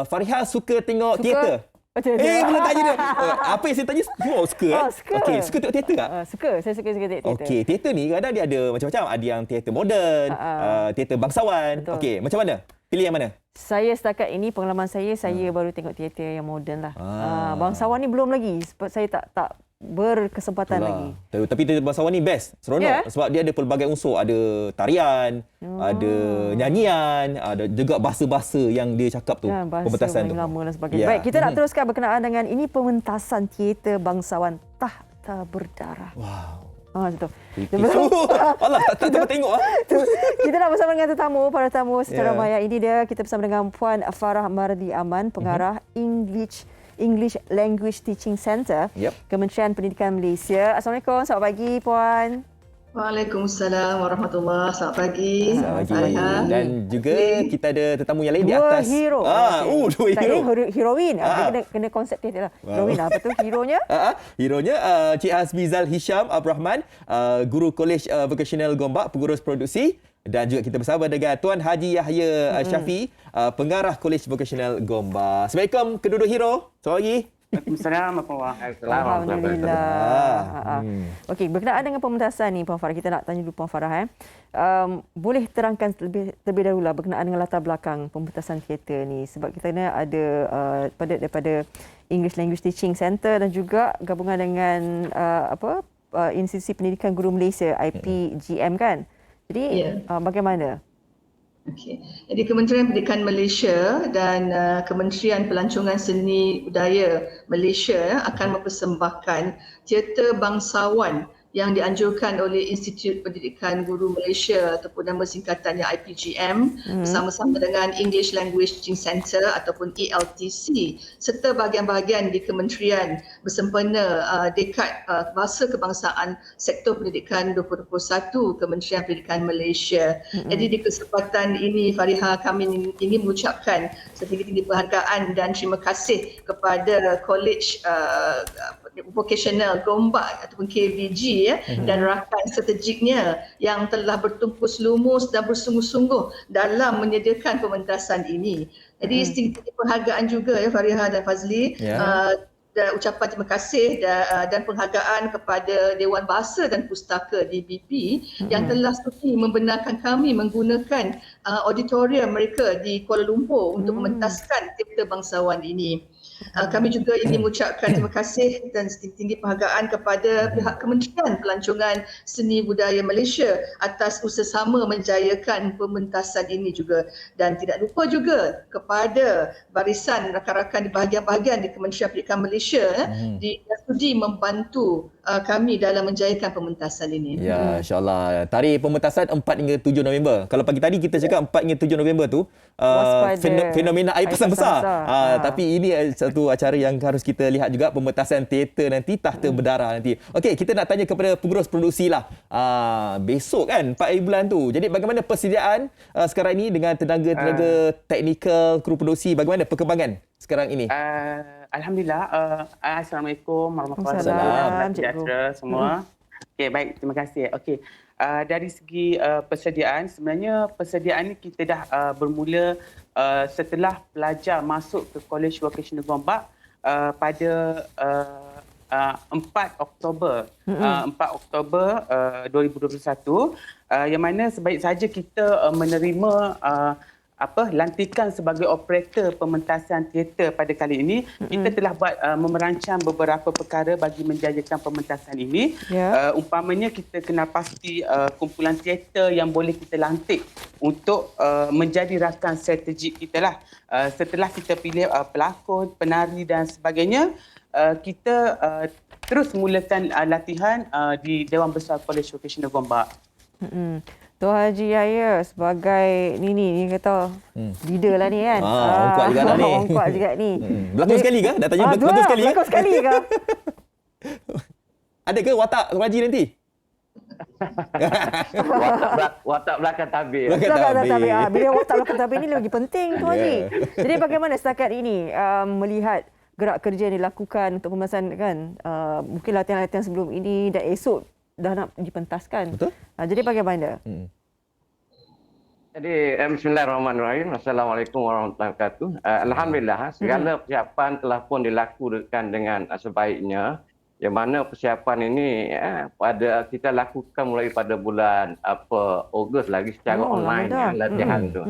Faria suka tengok teater? Belum tanya dia. Apa yang saya tanya? Oh, suka. Suka. Okey, suka tengok teater tak? Suka, saya suka teater. Okey, teater ni kadang dia ada macam-macam. Ada yang teater moden, teater bangsawan. Okey, macam mana? Pilih yang mana? Saya setakat ini pengalaman saya baru tengok teater yang moden lah. Bangsawan ni belum lagi. Sebab saya tak berkesempatan lagi. Tapi teater bangsawan ni best. Seronok sebab dia ada pelbagai unsur. Ada tarian, ada nyanyian, ada juga bahasa-bahasa yang dia cakap tu. Pementasan tu. Lama dan sebagainya. Baik, kita nak teruskan berkenaan dengan ini pementasan teater bangsawan Tahta Berdarah. Wow. Betul. Alah, tak dapat tengok. Kita nak bersama dengan para tamu secara maya. Ini dia, kita bersama dengan Puan Farah Mardi Aman, pengarah English Language Teaching Center, Kementerian Pendidikan Malaysia. Assalamualaikum, selamat pagi Puan. Waalaikumsalam warahmatullahi. Selamat pagi. Selamat pagi. Dan juga kita ada tetamu yang lain di atas. Dua hero. Dua hero. Heroin. Kena konsep dia lah. Heroin apa tu heronya? Heronya Cik Hasbizal Hisham Abdul-Rahman, guru Kolej Vocasional Gombak, pengurus produksi. Dan juga kita bersama dengan Tuan Haji Yahya Syafi, pengarah Kolej Vocasional Gombak. Assalamualaikum kedua-dua hero. Selamat pagi. Waalaikumsalam. Alhamdulillah. Okey, berkenaan dengan pementasan ni Puan Farah, kita nak tanya dulu Puan Farah. Boleh terangkan terlebih dahulu lah berkenaan dengan latar belakang pementasan teater ni, sebab kita ni ada daripada English Language Teaching Center dan juga gabungan dengan Institusi Pendidikan Guru Malaysia IPGM kan. Jadi bagaimana? Okey. Jadi Kementerian Pendidikan Malaysia dan Kementerian Pelancongan Seni Budaya Malaysia akan mempersembahkan teater bangsawan yang dianjurkan oleh Institut Pendidikan Guru Malaysia ataupun nama singkatannya IPGM bersama-sama dengan English Language Teaching Center ataupun ELTC serta bahagian-bahagian di kementerian bersempena dekad Bahasa Kebangsaan Sektor Pendidikan 2021 Kementerian Pendidikan Malaysia. Jadi di kesempatan ini Fariha, kami ingin mengucapkan setinggi-tinggi penghargaan dan terima kasih kepada Kolej Vocasional Gombak ataupun KVG dan rakan strategiknya yang telah bertumpus lumus dan bersungguh-sungguh dalam menyediakan pementasan ini. Jadi setinggi penghargaan juga Fariha dan Fazli. Dan ucapan terima kasih dan penghargaan kepada Dewan Bahasa dan Pustaka DBP yang telah sudi membenarkan kami menggunakan auditorium mereka di Kuala Lumpur untuk mementaskan teater bangsawan ini. Kami juga ingin mengucapkan terima kasih dan setinggi penghargaan kepada pihak Kementerian Pelancongan Seni Budaya Malaysia atas usaha menjayakan pementasan ini juga. Dan tidak lupa juga kepada barisan rakan-rakan di bahagian-bahagian di Kementerian Pendidikan Malaysia yang sudi membantu kami dalam menjayakan pementasan ini. Ya, insyaAllah. Tarikh pementasan 4 hingga 7 November. Kalau pagi tadi kita cakap 4 hingga 7 November tu fenomena air pasang besar. Tapi ini satu acara yang harus kita lihat juga, pementasan teater nanti, Tahta Berdarah nanti. Okey, kita nak tanya kepada pengurus produksi lah. Besok kan 4 hari bulan tu. Jadi bagaimana persediaan sekarang ini dengan tenaga teknikal, kru produksi, bagaimana perkembangan sekarang ini? Alhamdulillah. Assalamualaikum warahmatullahi Waalaikumsalam, wabarakatuh semua. Okey, baik, terima kasih. Okey. Dari segi persediaan, sebenarnya persediaan ni kita dah bermula setelah pelajar masuk ke Kolej Vocasional Gombak pada 4 Oktober 2021, yang mana sebaik saja kita menerima lantikan sebagai operator pementasan teater pada kali ini. Kita telah buat memerancang beberapa perkara bagi menjayakan pementasan ini. Umpamanya kita kena pasti kumpulan teater yang boleh kita lantik untuk menjadi rakan strategik kita lah. Setelah kita pilih pelakon, penari dan sebagainya, kita terus mulakan latihan di Dewan Besar Kolej Vocasional Gombak. Tuan Haji Yahya sebagai ni kata leader lah ni kan. Orang kuat juga lah ni. Orang kuat juga ni. Berlakon sekali ke? Dah tanya berlakon sekali ke? Berlakon sekali ke? Ada ke watak Tuan Haji nanti? watak belakang tabir. Bila watak belakang tabir ni lagi penting Tuan Haji. Jadi bagaimana setakat ini melihat gerak kerja yang dilakukan untuk pementasan kan? Mungkin latihan-latihan sebelum ini dan esok dah nak dipentaskan. Betul? Jadi bagaimana? Jadi bismillahirrahmanirrahim. Assalamualaikum warahmatullahi wabarakatuh. Alhamdulillah segala persiapan telah pun dilakukan dengan sebaiknya. Yang mana persiapan ini kita lakukan mulai pada bulan Ogos lagi secara online latihan tu.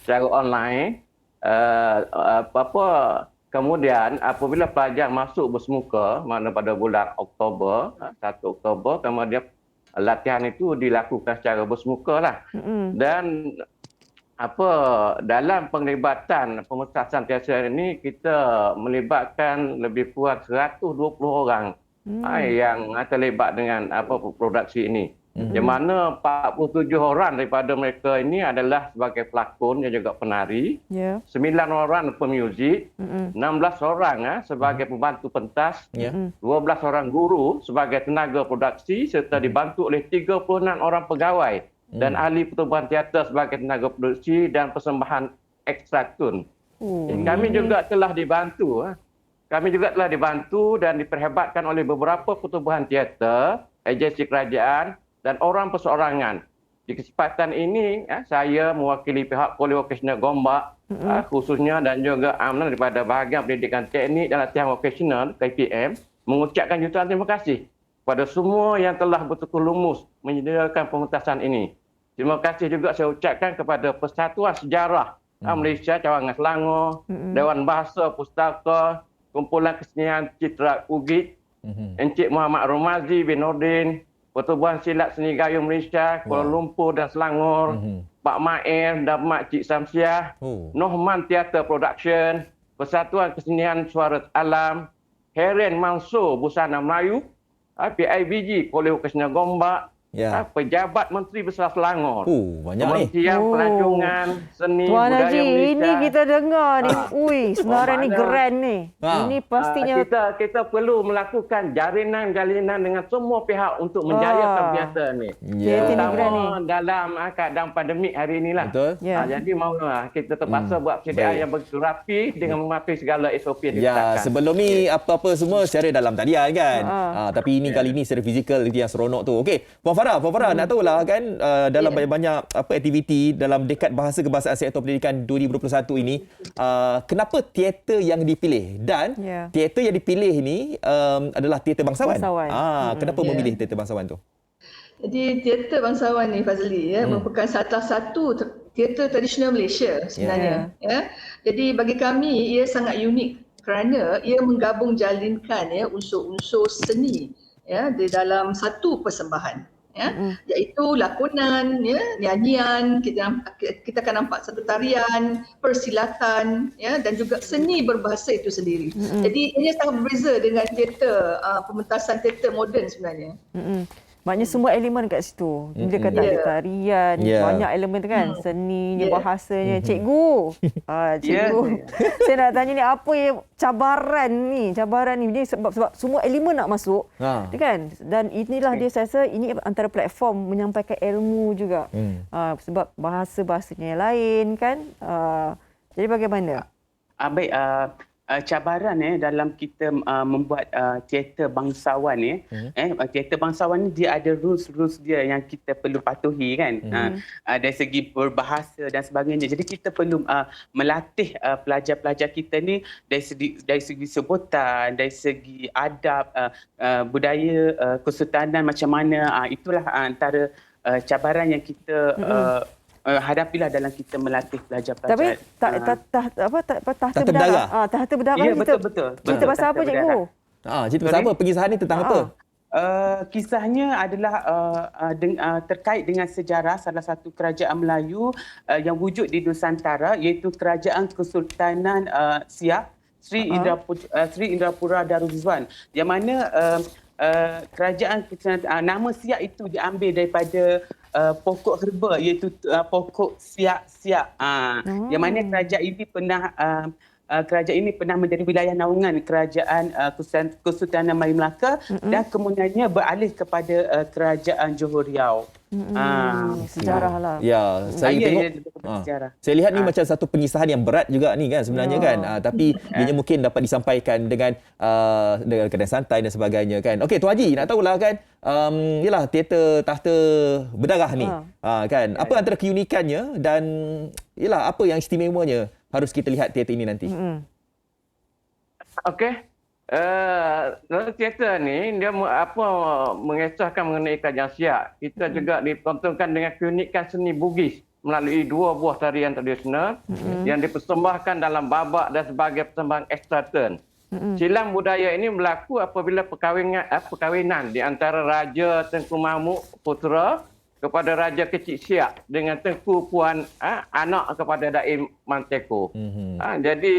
Secara online kemudian apabila pelajar masuk bersemuka, mana pada bulan Oktober, 1 Oktober, kemudian latihan itu dilakukan secara bersemuka lah. Dan dalam penglibatan pementasan teater ini kita melibatkan lebih kurang 120 orang yang terlibat dengan produksi ini. Di mana 47 orang daripada mereka ini adalah sebagai pelakon dan juga penari, 9 orang pemuzik, 16 orang sebagai pembantu pentas, 12 orang guru sebagai tenaga produksi serta dibantu oleh 36 orang pegawai dan ahli pertubuhan teater sebagai tenaga produksi dan persembahan ekstra tun. Kami juga telah dibantu. Kami juga telah dibantu dan diperhebatkan oleh beberapa pertubuhan teater, agensi kerajaan dan orang perseorangan. Di kesempatan ini, saya mewakili pihak Kuala Vocational Gombak khususnya dan juga amanah daripada bahagian pendidikan teknik dan latihan vocasional KPM mengucapkan jutaan terima kasih kepada semua yang telah betul-betul lumus menyediakan pementasan ini. Terima kasih juga saya ucapkan kepada Persatuan Sejarah Malaysia Cawangan Selangor, Dewan Bahasa Pustaka, Kumpulan Kesenian Citra Ugit, Encik Muhammad Romazi bin Nordin, Pertubuhan Silat Seni Gayung Malaysia, Kuala Lumpur dan Selangor, Pak Mair dan Mak Cik Samsiah, Nohman Theatre Production, Persatuan Kesenian Suara Alam, Heren Mansur Busana Melayu, PIBG Kuala Vocational Gombak, Pejabat Menteri Besar Selangor, banyak ni. Kementerian Pelancongan Seni Tuan Budaya Haji, Malaysia. ini kita dengar ni. Ui, senarai ni grand ni. Ini pastinya kita perlu melakukan jalinan dengan semua pihak untuk menjayakan biasa ni. Terutama dalam keadaan pandemik hari inilah. Betul. Jadi maulah kita terpaksa buat persediaan yang begitu rapi dengan mematuhi segala SOP yang ditetapkan. Sebelum ni apa-apa semua secara dalam talian kan. Tapi ini kali ni secara fizikal yang seronok tu. Okey, Puan Farah nak tahulah kan dalam banyak aktiviti dalam dekad bahasa kebahasaan sektor pendidikan 2021 ini, kenapa teater yang dipilih dan teater yang dipilih ini adalah teater bangsawan. Kenapa memilih teater bangsawan tu? Jadi teater bangsawan ni Fazli merupakan salah satu teater tradisional Malaysia sebenarnya. Jadi bagi kami ia sangat unik kerana ia menggabung jalinkan unsur-unsur seni di dalam satu persembahan. Iaitu lakonan, nyanyian, kita akan nampak satu tarian, persilatan, dan juga seni berbahasa itu sendiri. Jadi ini sangat berbeza dengan teater, pementasan teater moden sebenarnya. Maknanya semua elemen kat situ. Dia kata ada tarian, banyak elemen tu kan. Seninya, bahasanya. Cikgu. Cikgu. Saya nak tanya ni, apa yang cabaran ni? Ini sebab semua elemen nak masuk. Kan? Dan inilah dia, saya rasa ini antara platform menyampaikan ilmu juga. Sebab bahasa-bahasanya lain kan. Jadi bagaimana? Baik, cabaran dalam kita membuat teater bangsawan teater bangsawan ni dia ada rules dia yang kita perlu patuhi kan. Dari segi berbahasa dan sebagainya. Jadi kita perlu melatih pelajar-pelajar kita ni dari segi sebutan, dari segi adab, budaya, kesultanan macam mana. Itulah antara cabaran yang kita hadapilah dalam kita melatih pelajar-pelajar. Tapi tahta berdarah. Tahta berdarah ya, kita. Betul. Cerita pasal apa, cikgu? Cerita pasal apa? Pengisahan ni tentang apa? Kisahnya adalah terkait dengan sejarah salah satu kerajaan Melayu yang wujud di Nusantara, iaitu Kerajaan Kesultanan Siak, Sri Indrapura Darussulan, yang mana kerajaan nama Siak itu diambil daripada pokok herba, iaitu pokok siak. Yang mana kerajaan ini pernah menjadi wilayah naungan kerajaan Kesultanan Melayu Melaka dan kemudiannya beralih kepada kerajaan Johor Riau. Sejarah lah. Saya tengok. Saya lihat ni macam satu pengisahan yang berat juga ni kan sebenarnya kan. Tapi ianya mungkin dapat disampaikan dengan keadaan santai dan sebagainya kan. Okey, Tuan Haji nak tahulah kan. Yalah teater tahta berdarah ni. Kan. Apa antara keunikannya dan yalah apa yang istimewanya harus kita lihat teater ini nanti? Okey. Dalam teater ni dia mengesahkan mengenai kerajaan Siak. Kita juga ditontonkan dengan keunikan seni Bugis melalui 2 buah tarian tradisional yang dipersembahkan dalam babak dan sebagai persembahan ekstra turn. Silang budaya ini berlaku apabila perkahwinan di antara Raja Tengku Mahmud Putera kepada Raja Kecil Siak dengan Tengku Puan anak kepada Daim Manteko. Jadi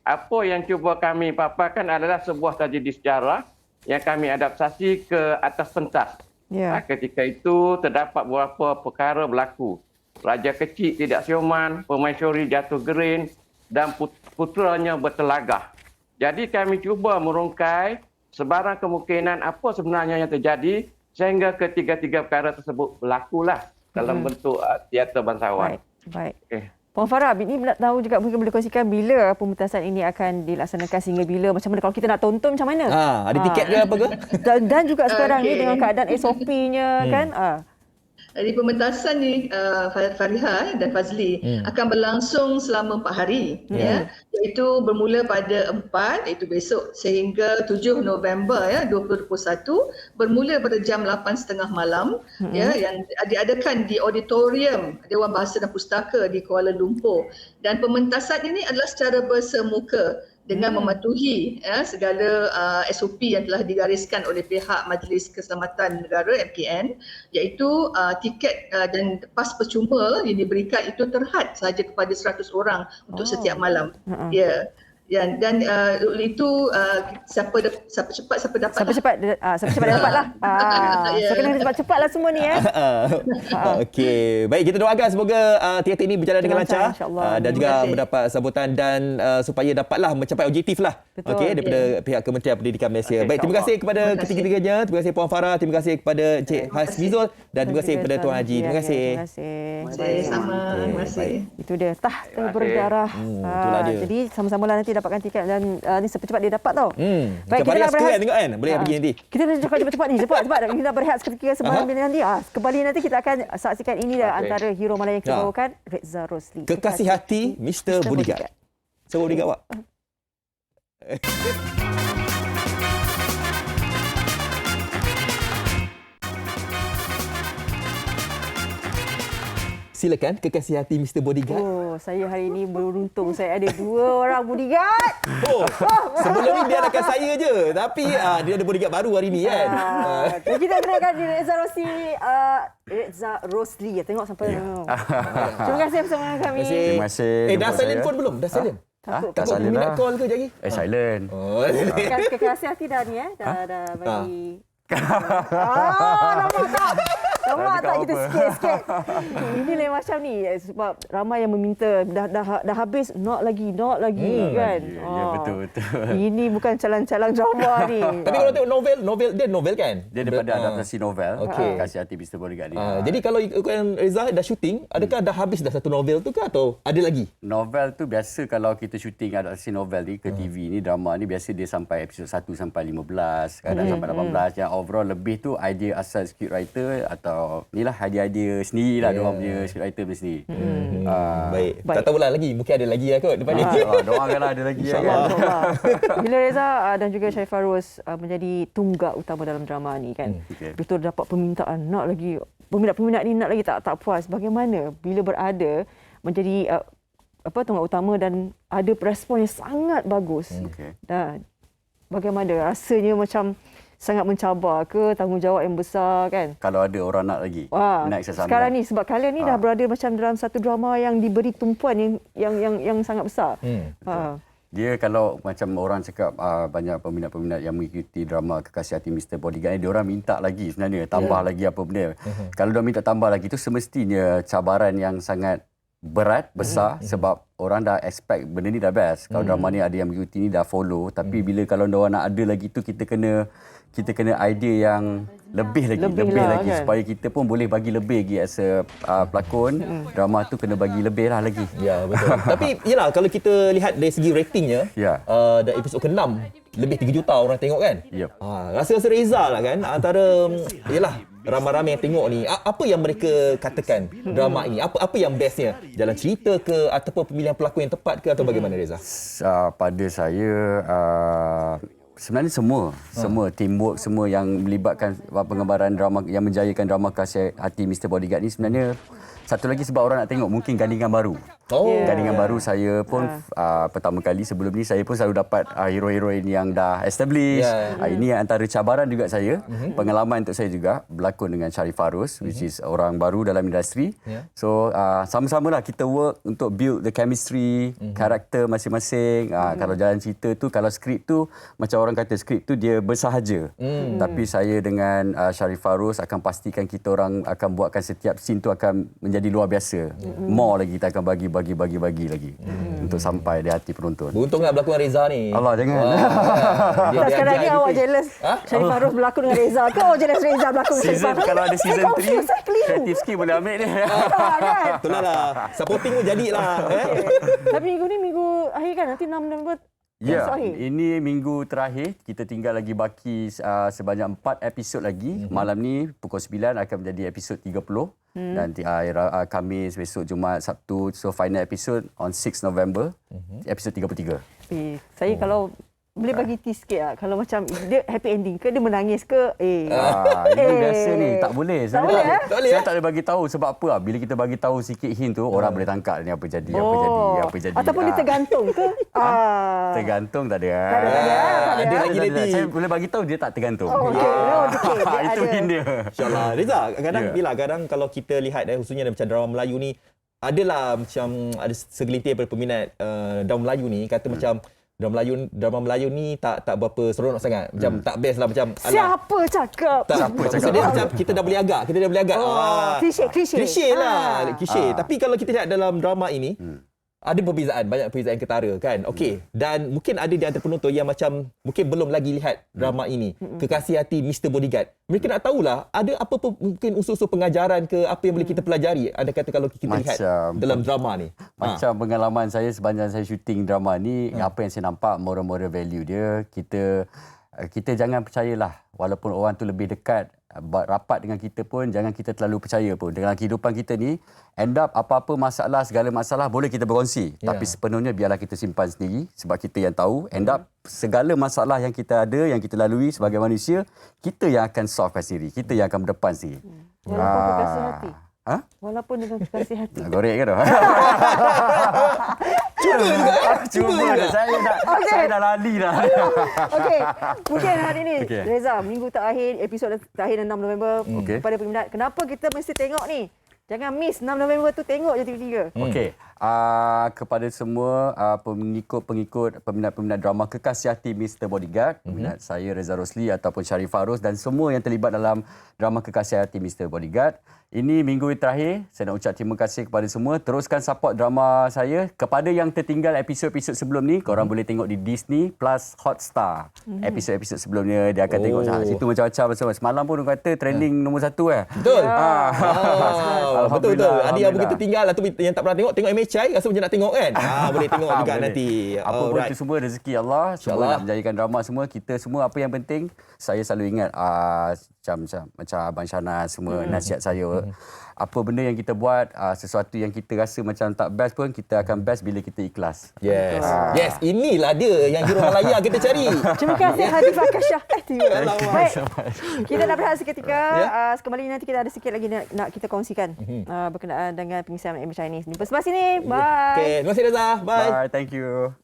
apa yang cuba kami paparkan adalah sebuah tragedi sejarah yang kami adaptasi ke atas pentas. Ya. Ketika itu terdapat beberapa perkara berlaku. Raja kecil tidak siuman, permaisuri jatuh gerin dan putranya bertelagah. Jadi kami cuba merungkai sebarang kemungkinan apa sebenarnya yang terjadi sehingga ketiga-tiga perkara tersebut berlakulah dalam bentuk teater bangsawan. Baik. Okay. Puan Farah, ini nak tahu juga mungkin boleh kongsikan bila pementasan ini akan dilaksanakan sehingga bila, macam mana kalau kita nak tonton macam mana? Ada tiket ke apa ke? Dan juga sekarang ni dengan keadaan SOP-nya kan. Jadi pementasan ni Fariha dan Fazli akan berlangsung selama 4 hari ya, iaitu bermula pada 4 iaitu besok sehingga 7 November ya 2021 bermula pada jam 8.30 malam ya, yang diadakan di auditorium Dewan Bahasa dan Pustaka di Kuala Lumpur, dan pementasan ini adalah secara bersemuka dengan mematuhi segala SOP yang telah digariskan oleh pihak Majlis Keselamatan Negara MKN, iaitu tiket dan pas percuma yang diberikan itu terhad sahaja kepada 100 orang untuk setiap malam. Ya. Dan itu siapa cepat siapa dapat. Siapa dapatlah. So kena cepat-cepatlah semua ni ya. Okey, baik, kita doakan semoga teater ini berjalan dengan lancar dan juga mendapat sambutan dan supaya dapatlah mencapai objektif lah. Okey, daripada pihak Kementerian Pendidikan Malaysia. Baik, terima kasih kepada ketiga-tiganya. Terima kasih Puan Farah, terima kasih kepada Encik Hasmizul dan terima kasih kepada Tuan Haji. Terima kasih. Terima kasih. Sama. Terima kasih. Itu dia tahta berdarah. Itulah dia. Jadi sama-sama lah nanti dapatkan tiket dan ni cepat-cepat dia dapat tau. Baik, kita nak berehat tengok kan. Boleh pergi nanti. Kita nak cakap cepat-cepat ni. Cepat. Kita nak berehat seketika sebelum nanti. Kembali nanti kita akan saksikan ini antara hero mana yang kita bawakan, Reza Rosli. Kekasih hati Mr. Bodyguard. Siapa bodyguard awak? Silakan, kekasih hati Mr. Bodyguard. Oh, saya hari ini beruntung. Saya ada 2 orang bodyguard. Sebelum ni dia adakan saya je. Tapi dia ada bodyguard baru hari ni kan. Kita kenalkan Reza Rosli. Reza Rosli. Tengok sampai. Terima kasih bersama kami. Terima kasih. Dah silent phone belum? Dah silent? Tak silent minat call ke jadi? Silent. Kekasih hati dah ni dah bagi. Nampak tak? Nampak tak kita sikit-sikit. Ini lain macam ni sebab ramai yang meminta dah habis nak lagi kan. Ya betul. Ini bukan calang-calang drama ni. Tapi kalau tengok novel dia novel kan? Dia daripada adaptasi novel. Okey. Kasih hati Mr. Bodyguard ni. Jadi kalau ikutkan Reza dah syuting, adakah dah habis dah satu novel tu ke atau ada lagi? Novel tu biasa kalau kita syuting adaptasi novel ni ke TV ni, drama ni biasa dia sampai episod 1 sampai 15, kadang sampai 18. Yang overall lebih tu idea asal scriptwriter atau inilah idea sendiri lah diorang punya scriptwriter punya sendiri. Baik. Tak tahulah lagi, mungkin ada lagi lah kot depan ni. Doakanlah ada lagi. InsyaAllah. Bila Reza dan juga Syaifah Ros menjadi tunggak utama dalam drama ni kan. Betul dapat permintaan nak lagi, peminat-peminat ni nak lagi tak puas. Bagaimana bila berada menjadi tunggak utama dan ada respon yang sangat bagus. Dan bagaimana rasanya, macam sangat mencabar ke, tanggungjawab yang besar kan? Kalau ada orang nak lagi. Next sekarang ni sebab kalian ni dah berada macam dalam satu drama yang diberi tumpuan yang sangat besar. Dia kalau macam orang cakap banyak peminat-peminat yang mengikuti drama Kekasih Hati Mr. Bodyguard ni, dia orang minta lagi sebenarnya, tambah lagi apa benda. Kalau dia minta tambah lagi tu semestinya cabaran yang sangat berat, besar sebab orang dah expect benda ni dah best. Kalau drama ni ada yang mengikuti ni dah follow, tapi bila kalau orang nak ada lagi tu kita kena idea yang lebih lagi supaya kita pun boleh bagi lebih lagi as a pelakon. Drama tu kena bagi lebih lah lagi. Ya, betul. Tapi yalah, kalau kita lihat dari segi ratingnya, dari episod ke-6 lebih 3 juta orang tengok kan? Rasa-rasa Reza lah kan, antara yalah ramai-ramai yang tengok ni, apa yang mereka katakan drama ini? Apa yang bestnya? Jalan cerita ke ataupun pemilihan pelakon yang tepat ke atau bagaimana Reza? Pada saya sebenarnya semua teamwork semua yang melibatkan pengembaraan drama yang menjayakan drama Kekasih Hati Mr. Bodyguard ni sebenarnya satu lagi sebab orang nak tengok mungkin gandingan baru. Gandingan baru saya pun pertama kali, sebelum ni saya pun selalu dapat hero-heroin yang dah established. Ini antara cabaran juga saya. Pengalaman untuk saya juga berlakon dengan Sharifah Ros, which is orang baru dalam industri. So sama-samalah kita work untuk build the chemistry, karakter masing-masing. Kalau jalan cerita tu, kalau skrip tu macam orang kata skrip tu dia bersahaja. Tapi saya dengan Sharifah Ros akan pastikan kita orang akan buatkan setiap scene tu akan menjadi luar biasa. More lagi kita akan bagi lagi untuk sampai di hati penonton. Beruntung tak berlakon dengan Reza ni. Allah jangan. Sekarang ni awak jealous Sharifah Ros berlakon dengan Reza ke awak jealous Reza berlakon dengan Season, Sharifah? kalau ada season 3, kreatif sikit boleh ambil dia. Itulah lah. Supporting pun jadilah. Tapi minggu ni minggu akhir kan? Nanti 6 November Ya, ini minggu terakhir. Kita tinggal lagi baki sebanyak 4 episod lagi. Malam ni pukul 9 akan menjadi episod 30. Dan Khamis, besok Jumaat, Sabtu. So final episode on 6 November, episod 33. Saya kalau boleh bagi tease sikit tak? Kalau macam dia happy ending ke, dia menangis ke? Ini biasa ni, tak boleh. Tak boleh, Saya tak boleh bagi tahu sebab apa? Bila kita bagi tahu sikit hint tu, orang boleh tangkap ni apa jadi, apa jadi. Ataupun dia tergantung ke? Tergantung tak ada. Ada lagi nanti. Saya boleh bagi tahu dia tak tergantung. Itu hint dia. InsyaAllah. Reza, kadang kalau kita lihat khususnya macam drama Melayu ni, adalah macam ada segelintir daripada peminat drama Melayu ni kata macam drama Melayu ni tak berapa seronok sangat. Macam tak best lah macam siapa cakap? Maksudnya macam kita dah boleh agak. Klise lah. Tapi kalau kita lihat dalam drama ini ada perbezaan, banyak perbezaan ketara kan. Okey, dan mungkin ada di antara penonton yang macam mungkin belum lagi lihat drama ini, Kekasih Hati Mr. Bodyguard. Mereka nak tahulah ada apa mungkin unsur-unsur pengajaran ke apa yang boleh kita pelajari. Ada kata kalau kita lihat dalam drama ni. Macam pengalaman saya sepanjang saya syuting drama ni, apa yang saya nampak moral value dia, kita jangan percayalah walaupun orang tu lebih dekat rapat dengan kita pun, jangan kita terlalu percaya pun. Dalam kehidupan kita ni, end up apa-apa masalah, segala masalah boleh kita berkongsi. Tapi sepenuhnya biarlah kita simpan sendiri sebab kita yang tahu. End up segala masalah yang kita ada, yang kita lalui sebagai manusia, kita yang akan solvekan sendiri. Kita yang akan berdepan sendiri. Walaupun kekasih hati. Walaupun dengan kekasih hati. Nak gorek ke tu? Cuba. Saya dah lali dah. Okey, mungkin hari ini Reza, minggu terakhir, episod terakhir 6 November kepada peminat. Kenapa kita mesti tengok ni? Jangan miss 6 November tu, tengok je TV3. Okey. Kepada semua pengikut peminat-peminat drama Kekasih Hati Mr. Bodyguard, peminat saya Reza Rosli ataupun Sharifah Ros dan semua yang terlibat dalam drama Kekasih Hati Mr. Bodyguard. Ini minggu terakhir, saya nak ucap terima kasih kepada semua. Teruskan support drama saya. Kepada yang tertinggal episod-episod sebelum ni, korang boleh tengok di Disney Plus Hotstar. Episod-episod sebelumnya dia akan tengok situ macam-macam. Semalam pun dia kata trending nombor 1 Betul. Betul. Ada yang mungkin tertinggal atau yang tak pernah tengok MHI rasa macam nak tengok kan. Boleh tengok juga nanti. Apa pun itu semua rezeki Allah. Semua nak menjadikan drama semua. Kita semua apa yang penting, saya selalu ingat macam Abang Syana semua nasihat saya. Apa benda yang kita buat, sesuatu yang kita rasa macam tak best pun, kita akan best bila kita ikhlas. Yes, inilah dia yang juru Malaya kita cari. Terima kasih Hadif Akasyah. Baik, kita nak berehat seketika. Kembali nanti kita ada sikit lagi nak kita kongsikan berkenaan dengan pengisian MHI ini. Jumpa sebelah sini. Bye. Okay, terima kasih Reza. Bye, thank you.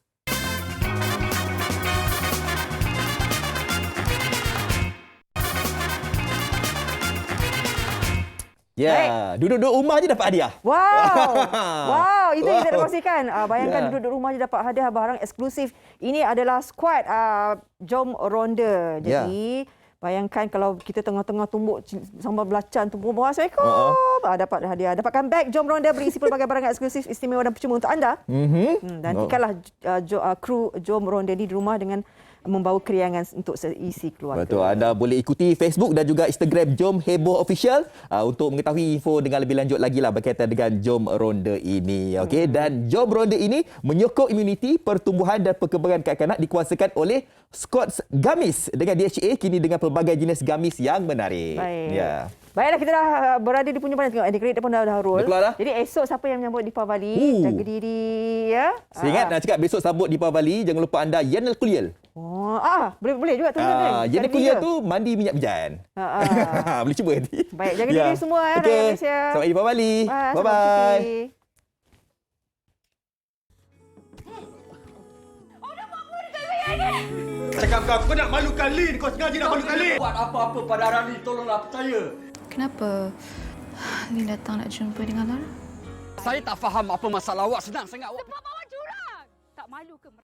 Duduk-duduk rumah je dapat hadiah. Wow, itu yang kita nak kongsikan. Bayangkan duduk-duduk rumah je dapat hadiah barang eksklusif. Ini adalah squad Jom Ronda. Jadi bayangkan kalau kita tengah-tengah tumbuk sambal belacan, tumbuk buah, Assalamualaikum. Dapat hadiah. Dapatkan beg Jom Ronda berisi pelbagai barang eksklusif istimewa dan percuma untuk anda. Dan tikanlah kru Jom Ronda di rumah dengan membawa keriangan untuk seisi keluarga. Betul. Anda boleh ikuti Facebook dan juga Instagram Jom Heboh Official untuk mengetahui info dengan lebih lanjut lagi lah berkaitan dengan Jom Ronda ini. Okey, dan Jom Ronda ini menyokong imuniti, pertumbuhan dan perkembangan kanak-kanak dikuasakan oleh Scotts Gummies dengan DHA kini dengan pelbagai jenis gummies yang menarik. Baiklah, kita dah berada di punya mana, tengok edit credit pun dah roll. Jadi esok siapa yang menyambut Deepavali, jaga diri ya. Saya ingat nak cakap besok sambut Deepavali, jangan lupa anda Yanel Kuliel. Boleh juga tu. Yanel Kuliel tu mandi minyak berjan. Boleh cuba nanti. Baik, jaga diri semua rakyat Malaysia. Selamat Deepavali. Bye-bye. Cakap kau nak malukan Lin. Kau sengaja nak malukan Lin. Buat apa-apa pada Rani, tolonglah percaya. Kenapa Lin datang nak jumpa dengan Lara? Saya tak faham apa masalah awak. Senang sangat awak. Sebab awak curang. Tak malu ke?